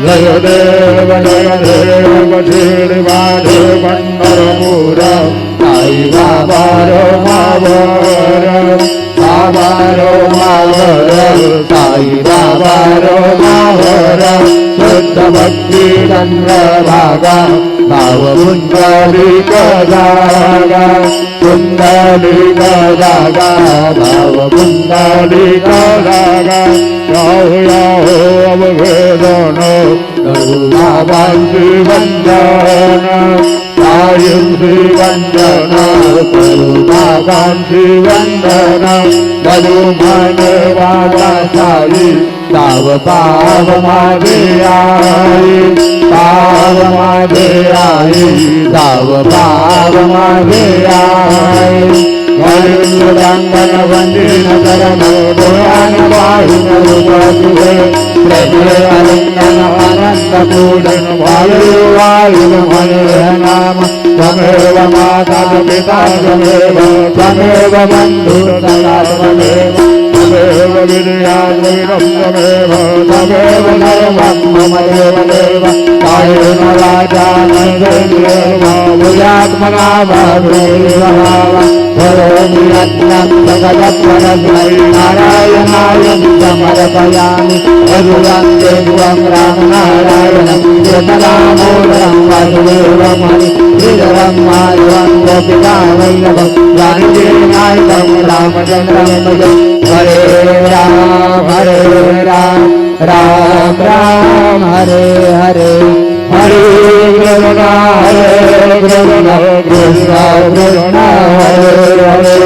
जय देव श्रीवाद Pandharpur Sai Baba row Mawar Sai Baba row Mawar शुद्ध भक्ती चंद्रभागा भाव पुंडलिक जागा पुंडलिक जागा भाव पुंडलिक जागा याहो याहो अवघेदन करुणावांसी वंदन सायं श्रीवंदन करुणावांसी वंदन मधुमानवादा साई ताव पाव मागे आई पाव मागे आई ताव पाव मागे आई वरुणदांगन वंदन करन भयान वायुन रूपसुहे प्रभुरे अलिंगन अनंत पूजन वायुन मने नाम तमेव माता पिता तमेव बंधु सदा तमेव तमेव विद्या द्रविणं तमेव तमेव सर्वं मम देव कायेन वाचा मनसेन्द्रियर्वा बुद्ध्यात्मना भावेन करोमि यत्नं सकलफलदायिनं नारायणाय समर्पयामि अरुणं देवं रामनारायणं जयरामोदरं वासुदेवमणि श्रीधरं माधवं गोपिकावल्लभं जानकीनायकं रामचन्द्रं भजे हरे राम राम राम हरे हरे हरे कृष्ण कृष्ण कृष्ण हरे हरे